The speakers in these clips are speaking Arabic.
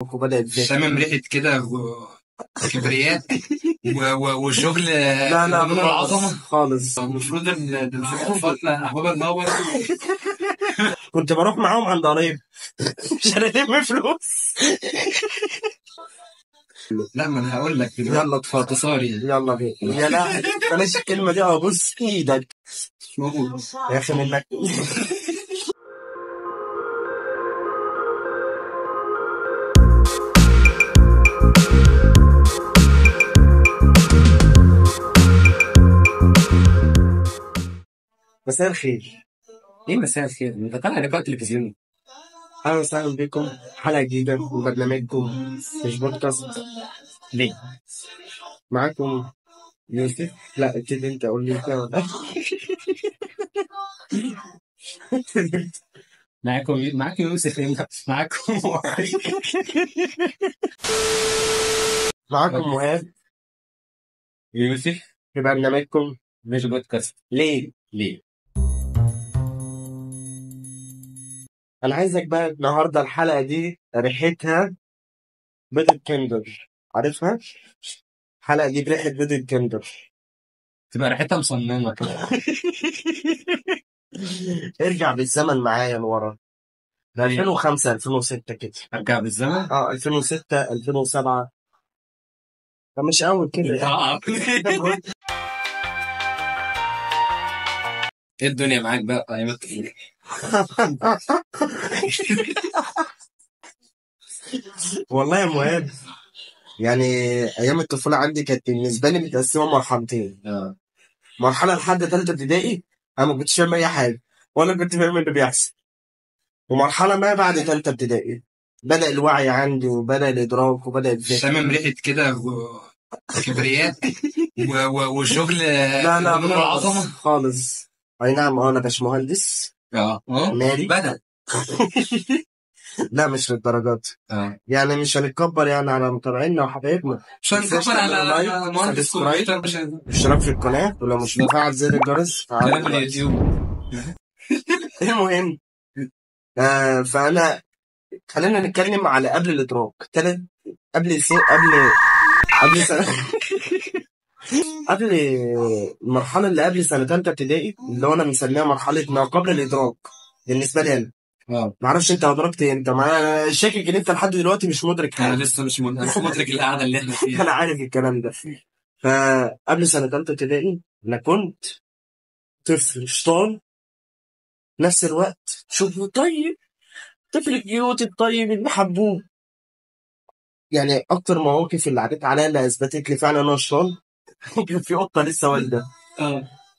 وبدأت شامم ريحة كده كبرياء وشغل لا لا فنون العظمة. خالص. المفروض ان مش اطفالنا احباب المنور. كنت بروح معاهم عند قرايب عشان الم فلوس. لا ما انا هقول لك دلوقتي. يلا اتفضل. اختصاري يلا بينا يا لا بلاش الكلمة دي، ابوس ايدك مش موجود. يا اخي منك. مساء الخير. ايه مساء الخير؟ انت طالع لقاء تلفزيوني. اهلا وسهلا بكم حلقة جديدة من برنامجكم مش بودكاست. ليه؟ معاكم يوسف. لا ابتدي انت، قول لي انت ولا معاكم يوسف إيه؟ معاكم معاكم مهاب يوسف في برنامجكم. مش بودكاست. ليه؟ انا عايزك بقى النهارده الحلقة دي ريحتها بيض الكندر، عارفها؟ الحلقة دي بريحة بيض الكندر. تبقى ريحتها مصننة كده. ارجع بالزمن معايا لورا، 2005 2006 كده. ارجع بالزمن؟ 2006 2007. فمش قوي كده يعني. ايه الدنيا معاك بقى ايام الطفولة؟ والله يا مهاب، يعني ايام الطفوله عندي كانت بالنسبه لي متقسمه مرحلتين. مرحله لحد ثالثه ابتدائي انا ما كنتش فاهم اي حاجه ولا كنت فاهم اللي بيحصل، ومرحله ما بعد ثالثه ابتدائي بدأ الوعي عندي وبدأ الإدراك وبدأ الفهم. شامم ريحة كده كبرياء وشغل لا لا فنون العظمة. خالص. أي نعم أنا باشمهندس مالي. بدأ. لا مش للدرجات، يعني مش هنتكبر يعني على متابعينا وحبايبنا، مش هنكبر على مهندس كمبيوتر. مش اشتراك في القناة، ولو مش مفعل زر الجرس فعل كلام اليوتيوب. المهم فأنا خلينا نتكلم على قبل الإدراك. قبل سنة قبل المرحلة اللي قبل سنة تالتة ابتدائي، اللي هو أنا مسميها مرحلة ما قبل الإدراك بالنسبة لي أنا. معرفش أنت أدركت إيه؟ أنت أنا شاكك إن أنت لحد دلوقتي مش مدرك حاجة. أنا لسه مش مدرك القعدة اللي إحنا فيها. أنا عارف الكلام ده. فقبل سنة تالتة ابتدائي أنا كنت طفل شطان نفس الوقت، شوف طيب، طفل كيوت الطيب المحبوب. يعني أكتر مواقف اللي عدت عليا اللي أثبتت لي فعلا أنا شطان كان في قطة لسه والدة.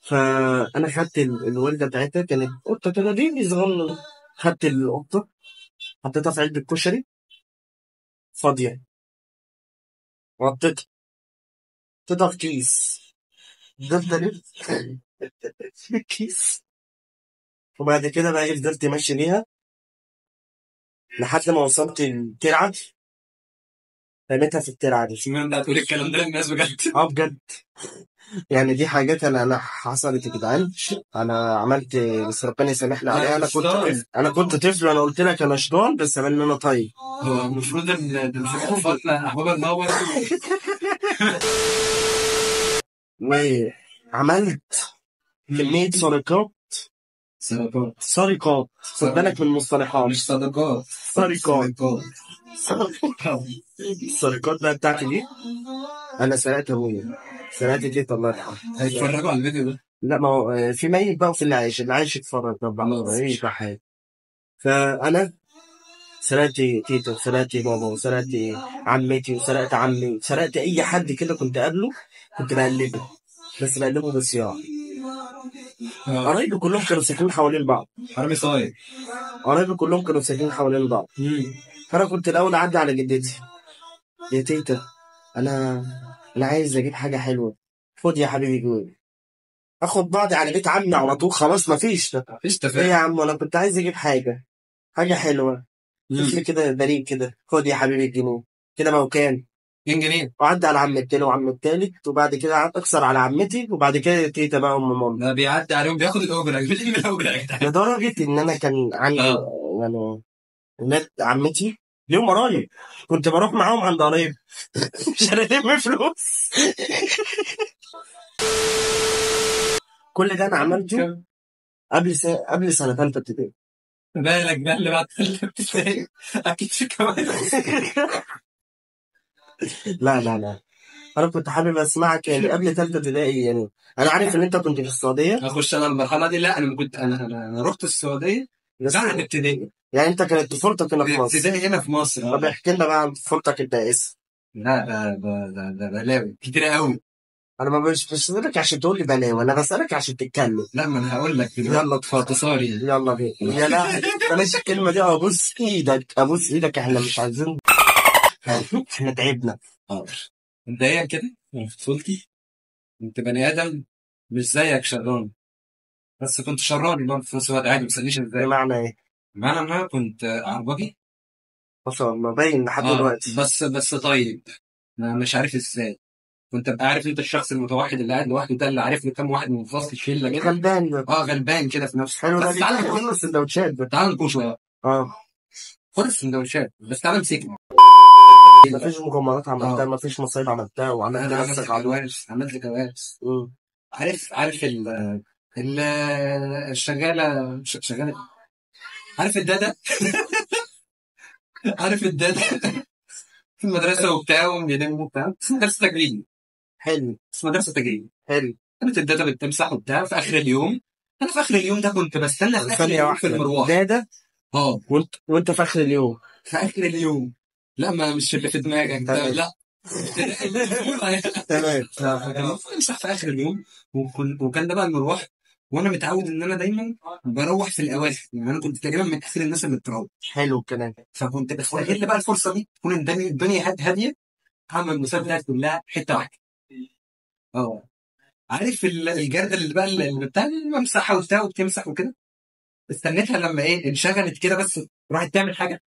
فأنا خدت الوالدة بتاعتها، كانت قطة كده بيبي صغنن. خدت القطة حطيتها في علبة كشري فاضية، وحطيتها في كيس، فضلت ألف في الكيس، وبعد كده بقى فضلت ماشي بيها لحد ما وصلت الترعة، رميتها في الترعة دي. اشمعنى هتقول الكلام ده للناس بجد؟ بجد. يعني دي حاجات انا حصلت يا جدعان. انا عملت بس ربنا يسامحني عليها. انا كنت طفل، انا قلت لك انا شيطان بس ان انا طيب. هو المفروض ان مش اطفالنا احباب المنور. وعملت كمية سرقات. خد بالك من المصطلحات، مش صدقات، سرقات. السرقات بقى بتاعتي دي، انا سرقت ابويا، سرقت تيتا الله يرحمها. هيتفرجوا على الفيديو ده؟ لا ما هو في ميت بقى وفي اللي عايش، اللي عايش يتفرج طبعا ايش حاجه. فانا سرقت تيتا وسرقت بابا وسرقت عمتي وسرقت عمي، سرقت اي حد كده كنت قابله كنت بقلبه، بس بقلبه بالصياعه. قرايبي كلهم كانوا ساكنين حوالين بعض. حرامي صاير. قرايبي كلهم كانوا ساكنين حوالين بعض. فانا كنت الاول اعدي على جدتي، يا تيتا انا عايز اجيب حاجه حلوه، خد يا حبيبي جوي. اخد بعضي على بيت عمي على طول، خلاص مفيش تفاهم. ايه يا عم، انا كنت عايز اجيب حاجه حلوه، طفل كده بريء كده، خد يا حبيبي الجنيه كده. ما هو كان 2 جنيه. وعدى على عم التاني وعم التالت، وبعد كده قعدت اكسر على عمتي، وبعد كده تيتا بقى ماما. ده بيعدي عليهم بياخد الاجره، مش من الاجره يا جدعان. لدرجه ان انا كان عندي يعني ولاد عمتي ليهم قرايب، كنت بروح معاهم عند قرايب عشان الم فلوس. كل ده انا عملته قبل سنه ثالثه ابتدائي. بالك بقى اللي بعد ثالثة ابتدائي أكيد في كمان. لا لا لا، انا كنت حابب اسمعك يعني قبل ثالثه ابتدائي يعني. انا عارف ان انت كنت في السعوديه. أخش أنا المرحلة دي؟ لا، أنا ما كنت، أنا رحت السعودية بس بعد ابتدائي. يعني انت كانت طفولتك هنا في في مصر. ابتدائي هنا في مصر. طب احكي لنا بقى عن طفولتك البائسه. لا، ده بلاوي كتير قوي. انا ما مش بسألك عشان تقول لي بلاوي، انا بسألك عشان تتكلم. لا، ما أنا هقول لك دلوقتي. يلا اتفضل. باختصار يعني. يلا بينا يا لا، بلاش الكلمه دي. ابوس ايدك ابوس ايدك، احنا مش عايزين. احنا تعبنا. حاضر. مبدئيا كده في طفولتي كنت بني آدم مش زيك شراني، بس كنت شراني برضه في نفس الوقت عادي، ما تسألنيش ازاي. بمعنى ايه؟ بمعنى ان انا كنت عربجي. ما شاء الله باين لحد دلوقتي. بس طيب، انا مش عارف ازاي. كنت ابقى عارف انت الشخص المتوحد اللي قاعد لوحده ده، اللي عارف له كام واحد من فصل الشله كده. غلبان ده. غلبان كده في نفسه. حلو ده، بس تعالى بيجيب منه السندوتشات ده. تعالى نكون شويه. اه. خد السندوتشات بس تعالى امسكني. مفيش مغامرات عملتها، اه مفيش مصايب عملتها وعملت انا عملت نفسك على. كوارث، عملت كوارث. مم. عارف ال الشغاله شغاله. عارف الداده. عارف الداده في المدرسه وبتاع وبيلموا وبتاع، بس مدرسه تجريبي. حلو. بس مدرسه تجريبي. حلو. كانت الداتا بتمسح وبتاع في اخر اليوم. انا في اخر اليوم ده كنت بستنى في اخر ثانية اليوم في واحدة المروح. ده اه وانت في اخر اليوم. في اخر اليوم. لا، ما مش اللي في دماغك ده، تمام. لا. تمام. فكان بمسح في اخر اليوم. وكان ده بقى المروح. وانا متعود ان انا دايما بروح في الاواخر، يعني انا كنت تقريبا من اخر الناس اللي بتروح. حلو الكلام. فكنت بستغل بقى الفرصه دي، تكون الدنيا هاديه. هعمل المسابقه بتاعتي كلها حته واحده. اه عارف الجردل اللي بقى اللي بتاع بمسحها وبتاع وبتمسح وكده. استنيتها لما انشغلت كده بس راحت تعمل حاجه.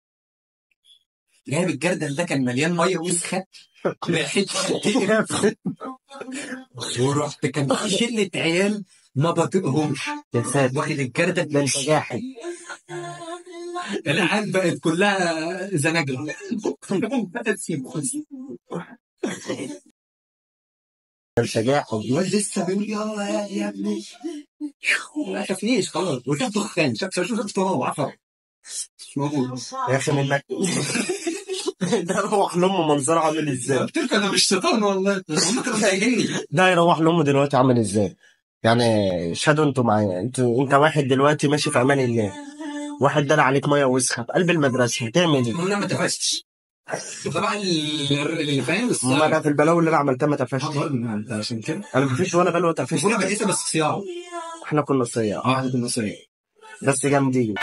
جايب الجردل ده كان مليان ميه وسخه ريحتها. ورحت كان في شله عيال ما بطيقهمش. يا ساتر، واخد الجردل ده انت جاحد. العيال بقت كلها زناجل. ده انت جاحد. الواد لسه بيقول يلا يا ابني. ما خافنيش خلاص، وشاف دخان، شاف تراب عفر مش موجود. يا اخي منك. ده يروح لامه منظره عامل ازاي؟ قلت لك انا مش شيطان والله، هم كانوا مضايقيني. ده يروح لامه دلوقتي عامل ازاي؟ يعني شهدوا انتوا معايا، انت واحد دلوقتي ماشي في امان الله، واحد دلع عليك ميه وسخه في قلب المدرسه، هتعمل ايه؟ انا ما اتقفشتش. طبعا اللي فاهم ما انا الصعب. في البلاوي اللي انا عملتها ما تفشتش. انت عشان كده انا مفيش ولا بلوه تفشت. طفوله بائسه بس صياعه. احنا كنا صياع احنا كنا صياع. بس جامدين.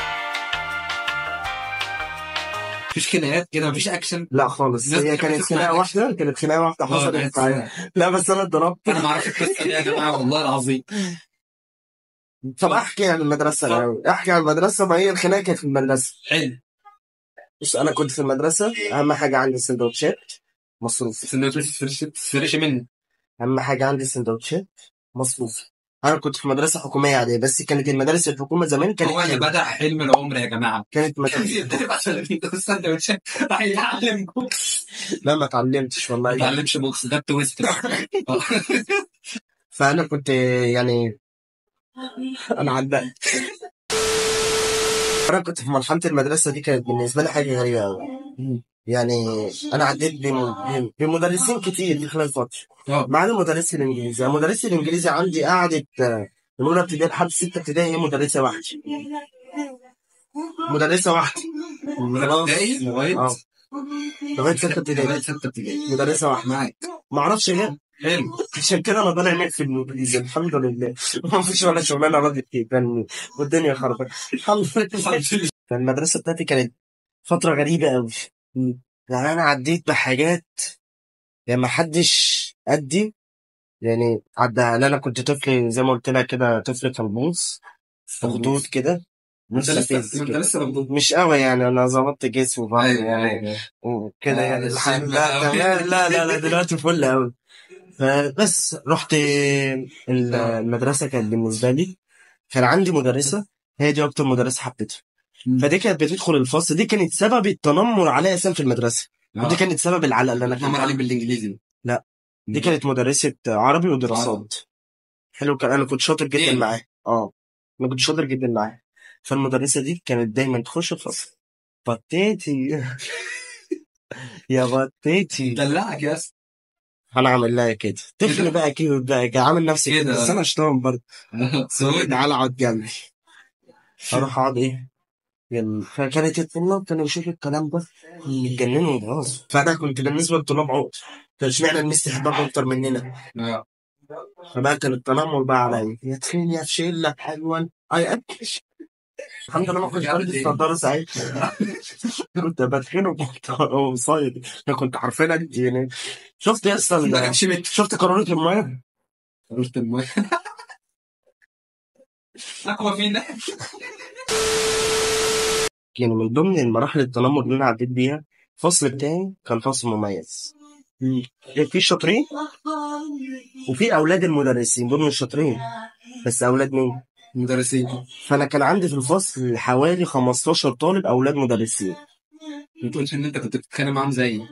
مفيش خناقات كده، مفيش اكشن. لا خالص، الناس هي بتحب كانت تسمع خناقه الأكشن. واحده، كانت خناقه واحده حصلت أنا معايا. لا بس انا اتضربت. ما اعرفش القصه دي يا جماعه والله العظيم. طب احكي عن المدرسه الاول، احكي عن المدرسه. ما هي الخناقه كانت في المدرسه. حلو. بص انا كنت في المدرسه، اهم حاجه عندي السندوتشات مصروف. سندوتش تفرش مني. اهم حاجه عندي السندوتشات مصروف. انا كنت في مدرسه حكوميه عاديه، بس كانت المدارس الحكومه زمان كانت هو اللي حلوة. بدأ حلم العمر يا جماعه. كانت كان مدرسة. يتدرب عشان يدوس السندوتشات راح يتعلم بوكس. لا ما اتعلمتش ما والله. اتعلمش بوكس، ده تويست. فانا كنت يعني انا عدت. انا كنت في مرحله المدرسه دي، كانت بالنسبه لي حاجه غريبه قوي. يعني انا عديت بمدرسين كتير في خلال فتره، ما عدا مدرسي الانجليزي. يعني مدرسي الانجليزي عندي قعدت من اولى ابتدائي لحد سته ابتدائي، هي مدرسه واحده. مدرسه واحده. خلاص. اه لغايه سته ابتدائي مدرسه واحده. معاك. ما اعرفش ليه. حلو. عشان كده انا طالع هناك في الانجليزي الحمد لله. ما فيش ولا شغلانه راضي فيها والدنيا خربت الحمد لله. فالمدرسه بتاعتي كانت فتره غريبه قوي. يعني انا عديت بحاجات يعني ما حدش قدي يعني عدى. انا كنت طفل زي ما قلت لك كده، طفل كلبوز خطوط كده. انت لسه مبدوط. مش قوي يعني، انا ظبطت جسمي برضه ايوه يعني وكده يعني الحمد الجيم لله أوي. تمام. لا دلوقتي فل قوي. فبس رحت المدرسة. كانت بالنسبة لي كان عندي مدرسة، هي دي أكتر مدرسة حبيتها. فدي كانت بتدخل الفصل، دي كانت سبب التنمر عليا اساسا في المدرسه، ودي كانت سبب العلقه اللي انا نمر عليك بالانجليزي. لا، دي كانت مدرسه عربي ودراسات. حلو، كان انا كنت شاطر جدا معاها. انا كنت شاطر جدا معاها. فالمدرسه دي كانت دايما تخش الفصل، بطيتي يا بطيتي دلعك يا اسطى. انا عامل لها كده طفل بقى كده بقى عامل نفسي كده، كده. بس انا شطان برضه. تعالى اقعد جنبي، اروح اقعد ايه يعني. فكانت الطلاب كانوا يشوفوا الكلام ده يتجننوا ويتغاظوا، فانا كنت بالنسبه للطلاب عقد. فاشمعنى الميس تحبها اكتر مننا؟ فبقى كان التنمر بقى عليا، يا تخين يا شله حلوه اي اكش. الحمد لله ما كنتش بلبس نضاره ساعتها. كنت بدخن وكنت صايد. انا كنت عارفينها انت يعني. شفت يا اسطى شفت قارورة المايه؟ قلت المهم اقوى فينا. يعني من ضمن المراحل التنمر اللي انا عديت بيها، الفصل بتاعي كان فصل مميز. في شاطرين وفي اولاد المدرسين، دول مش شاطرين بس اولاد مين؟ مدرسين. فانا كان عندي في الفصل حوالي 15 طالب اولاد مدرسين. ما تقولش ان انت كنت بتتخانق معاهم زيي.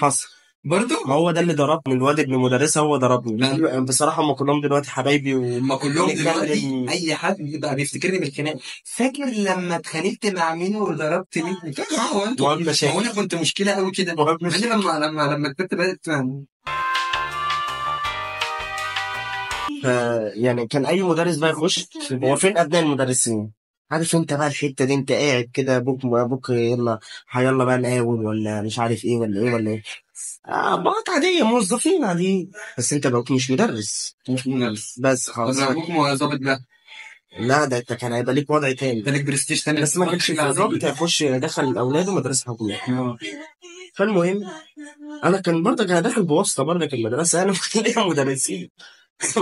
حصل برضه. ما هو ده اللي ضربني، الواد ابن مدرسة هو ضربني. لا. بصراحة هم كلهم دلوقتي حبايبي ما كلهم دلوقتي بنتكلم. اي حد بقى بيفتكرني بالخناق. فاكر لما اتخانقت مع مين وضربت مين؟ فاكر هو انتوا. مهم مشاكل. هو انا كنت مشكله قوي كده. مهم مع مشاكل. إن لما كنت بدات يعني كان اي مدرس بقى يخش، هو فين ابناء المدرسين؟ عارف انت بقى الحته دي، انت قاعد كده ابوك يلا يلا بقى نقاول ولا مش عارف ايه ولا ايه ولا ايه. بقى عاديه، موظفين عاديين، بس انت بقى مش مدرس. مش مدرس. بس خلاص. بس ابوك ظابط بقى. لا ده انت كان هيبقى ليك وضع تاني، ده ليك برستيج تاني. بس ما كانش في ظابط هيخش يدخل الاولاد مدرسه حكوميه. فالمهم انا كان برضه كان داخل بواسطه برضه في المدرسه، انا كنت ليا مدرسين.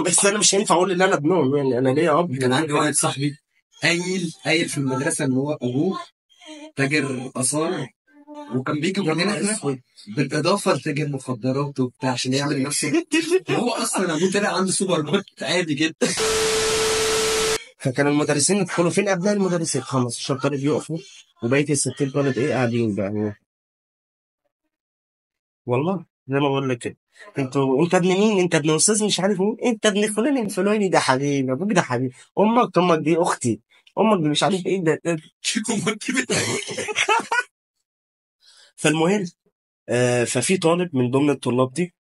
بس انا مش هينفع اقول ان انا ابنهم، يعني انا ليا اب. كان عندي واحد صاحبي قايل في المدرسه ان هو ابوه تاجر اثار، وكان بيجي من هنا احنا بالاضافه لتاجر مخدرات وبتاع عشان يعمل نفسه. هو اصلا ابوه طلع عنده سوبر ماركت عادي جدا. فكان المدرسين يدخلوا فين ابناء المدرسين 15 طالب يقفوا، وبقيه ال 60 طالب ايه قاعدين بقى. والله زي ما بقول لك كده، انت ابن مين؟ انت ابن استاذ مش عارف مين، انت ابن فلان الفلاني، ده حبيبي ابوك، ده حبيبي امك دي اختي، امك دي مش عارف ايه ده. فالمهم ففي طالب من ضمن الطلاب دي،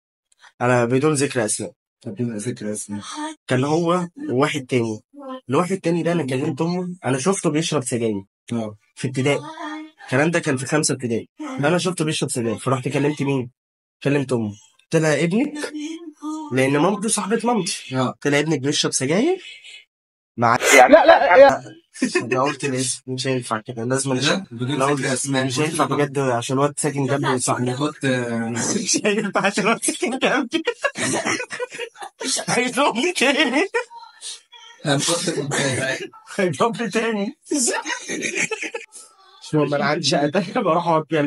انا بدون ذكر اسماء، بدون ذكر اسمه. كان هو وواحد تاني. الواحد التاني ده انا كلمت امه، انا شفته بيشرب سجاير في ابتدائي. الكلام ده كان في 5 ابتدائي، انا شفته بيشرب سجاير، فرحت كلمت مين؟ كلمت امه، قلت لها ابنك، لان مامته صاحبه مامتي، قلت لها ابنك بيشرب سجاير مع انا قلت الاسم مش هينفع كده، لازم بدون ذكر اسماء. مش هينفع بجد عشان الواد ساكن جنبي وصاحبي. مش هينفع عشان الواد ساكن جنبي. هيضربني تاني، هيضربني تاني. مش مهم، انا عندي شقه تانيه بروح اقعد فيها.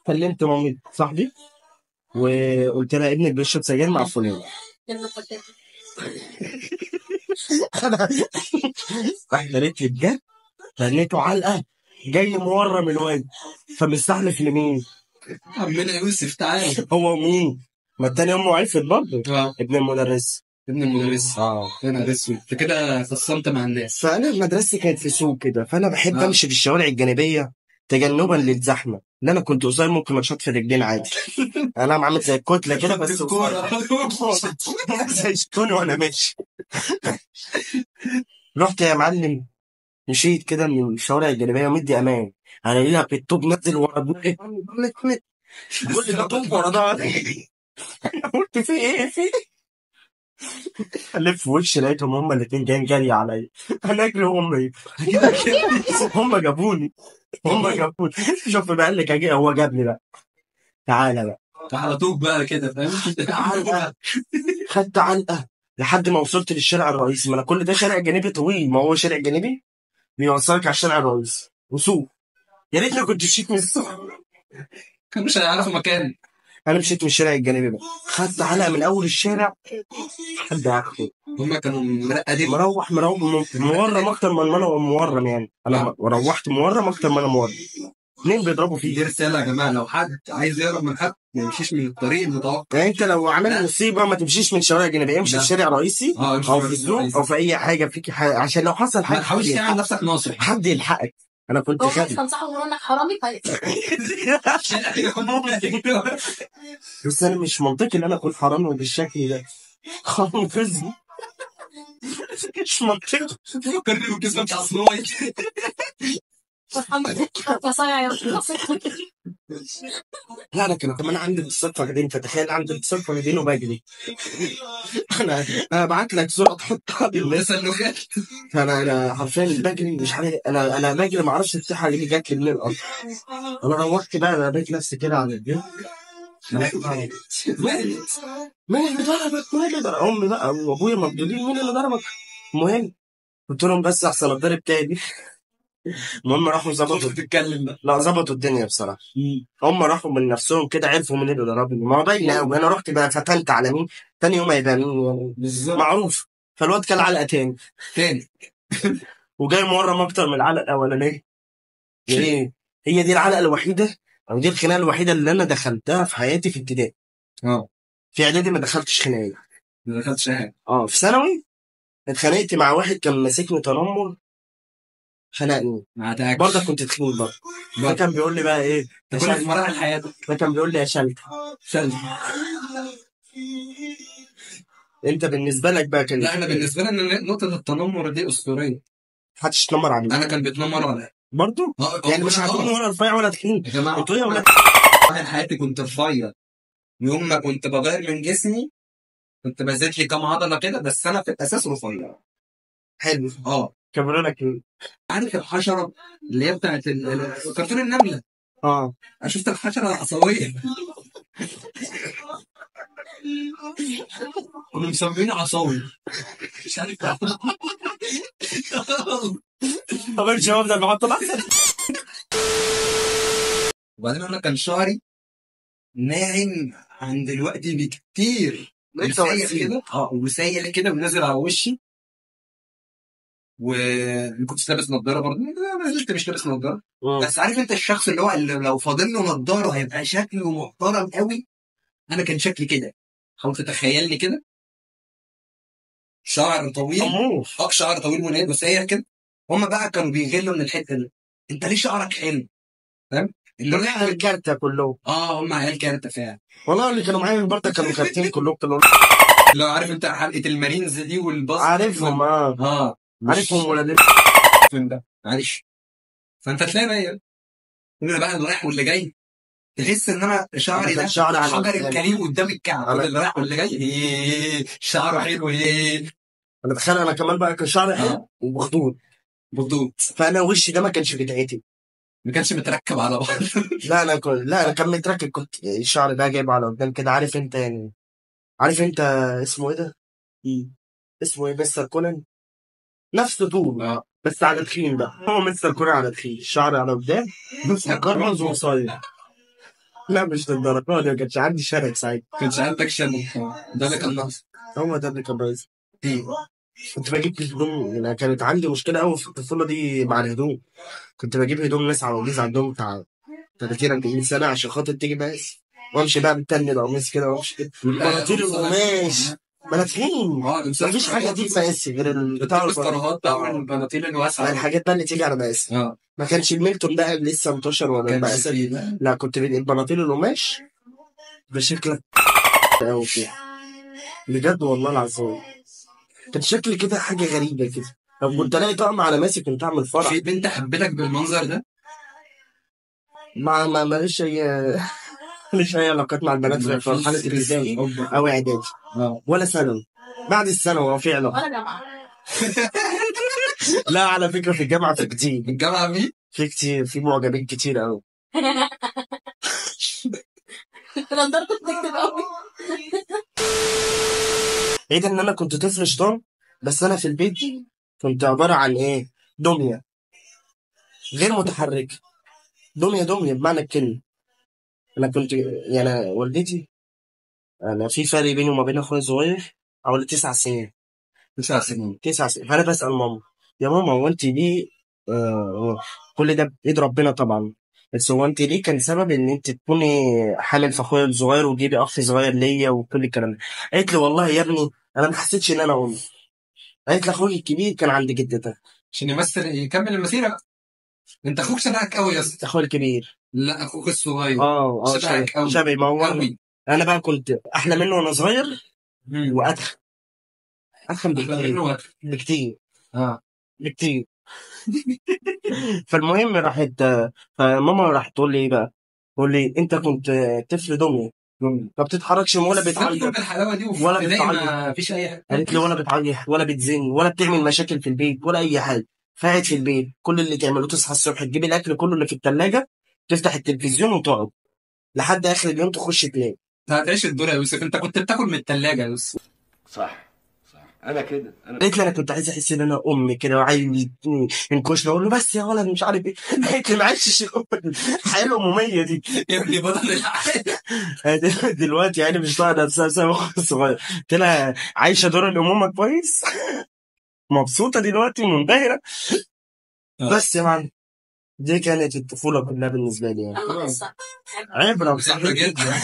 كلمت مامي صاحبي وقلت لها ابنك بيشرب سجاير مع فلان. انا راحت قالت لي بجد؟ رنيته علقه، جاي مورم الواد، فمستحلف لمين؟ عمنا يوسف تعالى. هو مين؟ ما التاني امه عرفت برضه. ابن المدرس. ابن المدرس. يا نهار اسود، انت كده خصمت مع الناس. فانا مدرستي كانت في سوق كده، فانا بحب امشي في الشوارع الجانبيه تجنبا للزحمه، ان انا كنت قصير ممكن اتشاط في رجلين عادي. انا عامل زي الكتله كده بس زي شتوني وانا ماشي. رحت يا معلم، مشيت كده من الشوارع الجانبيه ومدي امان، الاقي لها بالطوب نزل ورا دماغي، بقول لي ده طوب ورا ضهري. قلت في ايه في إيه؟ الف في وشي لقيتهم هما الاثنين جايين جري عليا، انا اجري وهم هم جابوني، شوف بقى اللي كان هو جابني بقى. تعالى بقى، على طول بقى كده فاهم. علقه، خدت علقه لحد ما وصلت للشارع الرئيسي. ما انا كل ده شارع جانبي طويل، ما هو شارع جانبي بيوصلك على الشارع الرئيسي وسوق. يا ريتني كنت مشيت من السوق، مش هيعرفوا مكان. انا مشيت من الشارع الجانبي بقى، خدت علقه من اول الشارع لحد اخره. هما كانوا مرقدين. مروح مورم اكتر من ما انا مورم، يعني انا روحت مورم اكتر ما انا مورم. اتنين بيضربوا دي فيه. رسالة يا جماعة، لو حد عايز يهرب من حد ما يمشيش من الطريق المتوقع. يعني انت لو عملت لا. مصيبه ما تمشيش من شوارع جانبيه، امشي لا. في شارع رئيسي امشي او في في الطريق السوق الرئيسي. او في اي حاجه فيك حاجة، عشان لو حصل ما حاجه تحاولش تعمل نفسك ناصح. حد يلحقك. انا كنت هو خادم. مش هنصحه ويقول انك حرامي طيب. بس انا مش منطقي ان انا اكون حرامي بالشكل ده. خانقذني. مش منطقي. فكرني بالجزمة بتاع سنوي. يا صايع يا لا انا كان كمان عندي اتصال فقدين، فتخيل عندي اتصال فقدين وبجري. انا بعت لك صوره تحطها الناس اللي خدت. انا حرفيا بجري مش عارف، انا بجري ما اعرفش الصحه اللي جات لي منين اصلا. انا روحت بقى، انا بقيت نفسي كده على البيت. مين اللي ضربك؟ مين اللي ضربك؟ امي بقى وابويا مبدودين، مين اللي ضربك؟ المهم قلت لهم بس احسن الضرب تاني. المهم راحوا ظبطوا. تتكلم بقى. لا ظبطوا الدنيا بصراحه. هم راحوا من نفسهم كده، عرفوا مين اللي ضربني، ما هو باين قوي. انا رحت بقى فتنت على مين، تاني يوم هيبقى مين يعني بالظبط. معروف. فالواد كان علقه تاني. وجاي مورم اكتر من العلقه الاولانيه. ايه، هي دي العلقه الوحيده او دي الخناقه الوحيده اللي انا دخلتها في حياتي في ابتدائي. في اعدادي ما دخلتش خناقه. ما دخلتش حاجة. في ثانوي اتخانقت مع واحد كان ماسكني تنمر، خنقني. ما عتقكش. برضه كنت تخين برضه. ده كان بيقول لي بقى ايه يا كل في شلت. مراحل حياتك. ده كان بيقول لي يا شلت. شل. انت بالنسبه لك بقى كان لا انا بالنسبة لي ان نقطة التنمر دي اسطورية. محدش تنمر عليك انا كان بيتنمر عليا. برضه. يعني مش هتكون ولا رفيع ولا تخين. يا جماعة انتوا ايه يا ولاد؟ مراحل حياتي كنت رفيع. يوم ما كنت بغير من جسمي كنت بزيد لي كام عضلة كده، بس انا في الاساس رفيع. حلو. اه. كبروا لك ايه؟ عارف الحشرة اللي هي بتاعت كرتون النملة؟ اه انا شفت الحشرة العصوية. كانوا مسميني عصاوي. مش عارف. طب امشي افضل بحط وبعدين انا كان شعري ناعم عن دلوقتي بكتير. انت وسايل وسيم. كده، وسايل كده ونازل على وشي. وما كنتش لابس نضاره برضه، ما زلت مش لابس نضاره. بس عارف انت الشخص اللي لو فاضل له نضاره هيبقى شكله محترم قوي. انا كان شكلي كده. حاول تتخيلني كده. شعر طويل. طموح. شعر طويل ونايم وسايح كده. هما بقى كانوا بيغلوا من الحته دي. انت ليه شعرك حلو؟ فاهم؟ اللي دول عيال كارتة كلهم. هم عيال كارتة فعلا. والله اللي كانوا معايا في البرطة كانوا كارتين كلهم لو عارف انت حلقه المارينز دي والباص. عارفهم عارفهم ولاد ده معلش. فانت تلاقي بقى انا بقى اللي رايح واللي جاي تحس ان انا شعري ده حجر الكريم قدام الكعب. اللي رايح واللي جاي شعره حلو. انا بتخيل انا كمان بقى كان شعري حلو ومخدود. فانا وشي ده ما كانش بتاعتي، ما كانش متركب على بعض. لا انا كان متركب، كنت الشعر ده جايبه على قدام كده. عارف انت يعني، عارف انت اسمه ايه ده؟ اسمه ايه؟ مستر كونان. نفس طول بس على تخين بقى. هو مستر كونان على تخين، الشعر على قدام بس مكرمز وقصير. لا مش للدرجه دي، ما كانش عندي شنب ساعتها. ما كانش عندك شنب. ده اللي كان ناقص. هو ده اللي كان ناقص. كنت بجيب هدوم. انا كانت عندي مشكله قوي في الطفوله دي مع الهدوم. كنت بجيب هدوم ناس عواجيز عندهم بتاع 30 40 سنه عشان خاطر تيجي مقاس، وامشي بقى متني القميص كده وامشي كده. مناطيل القماش مناطيل. مفيش حاجه تيجي مقاسي غير البتاع البناطيل بقى والبناطيل الواسعه. الحاجات بقى اللي تيجي على مقاسي. ما كانش الميلتون بقى لسه انتشر ولا المقاسات. لا كنت البناطيل القماش بشكل قوي فيها بجد والله العظيم. كان شكلي كده حاجه غريبه كده. لو كنت الاقي طقم على ماسي كنت اعمل فرح. في بنت حبتك بالمنظر ده؟ ماليش اي علاقات مع البنات في مرحله ابتدائي او اعدادي ولا ثانوي. بعد الثانوي في علاقه ولا جامعة. لا على فكره في الجامعه في كتير. الجامعه في كتير، في معجبين كتير قوي. نضارتك بتكتب قوي. ايه ده ان انا كنت طفل شيطان، بس انا في البيت كنت عباره عن ايه؟ دميه غير متحركه. دميه بمعنى الكلمه. انا كنت والدتي، انا في فرق بيني وما بين اخويا الصغير حوالي 9 سنين. 9 سنين. 9 سنين. فانا بسال ماما، يا ماما هو انت ليه كل ده بايد ربنا طبعا، بس هو انت ليه كان سبب ان انت تكوني حامل في اخويا الصغير وتجيبي اخ صغير ليا وكل الكلام ده؟ قالت لي والله يا ابني انا ما حسيتش ان انا ام. قالت لي اخوي الكبير كان عند جدتك. عشان يكمل المسيره بقى. انت اخوك شبهك قوي يا اسطى. اخوي الكبير. لا اخوك الصغير شبه شبهك قوي شبه ما هو قوي. انا بقى كنت احلى منه وانا صغير واتخن. اتخن احلى منه وأتخن. بكتير اه بكتير. فالمهم راحت، فماما راحت تقول لي ايه بقى، تقول لي انت كنت طفل دمي ما بتتحركش ولا بتعيط بالحلاوه دي ولا ولا بتعيط. ما فيش اي حاجه. قالت لي ولا بتعيط ولا بتزن ولا بتعمل مشاكل في البيت ولا اي حاجه، فقعد في البيت كل اللي تعمله تصحى الصبح تجيب الاكل كله اللي في الثلاجه، تفتح التلفزيون وتقعد لحد اخر اليوم تخش تنام. انت هتعيش الدور يا يوسف. انت كنت بتاكل من الثلاجه يا يوسف. صح انا كده قالت لي انا كنت عايز احس ان انا امي كده وعايز ينكشني، اقول له بس يا ولد مش عارف ايه. قالت لي ما عشتش الحياه الاموميه دي يا ابني بدل الحياه. دلوقتي يعني مش طايقه نفسها بسبب اخوها الصغير. قلت لها عايشه دور الامومه كويس، مبسوطه دلوقتي ومنبهره. بس يا معلم دي كانت الطفوله كلها بالنسبه لي يعني. الله قصة. عبره حلو بصراحه. جدا.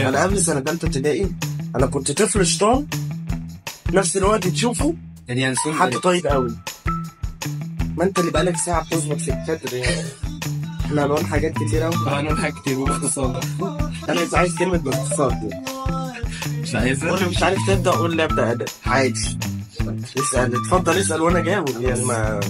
انا قبل سنه ثالثه ابتدائي انا كنت طفل شيطان، في نفس الوقت تشوفه يعني ينسون حد طيب قوي. ما انت اللي بقالك ساعه بتظبط في الكادر يعني. احنا هنقول حاجات كتير قوي. هنقول حاجات كتير وباختصار. انا مش عايز كلمه باختصار دي. مش عايزها. قول لي مش عارف تبدا، قول لي ابدا عادي. اسال اتفضل اسال وانا جاوب يعني ما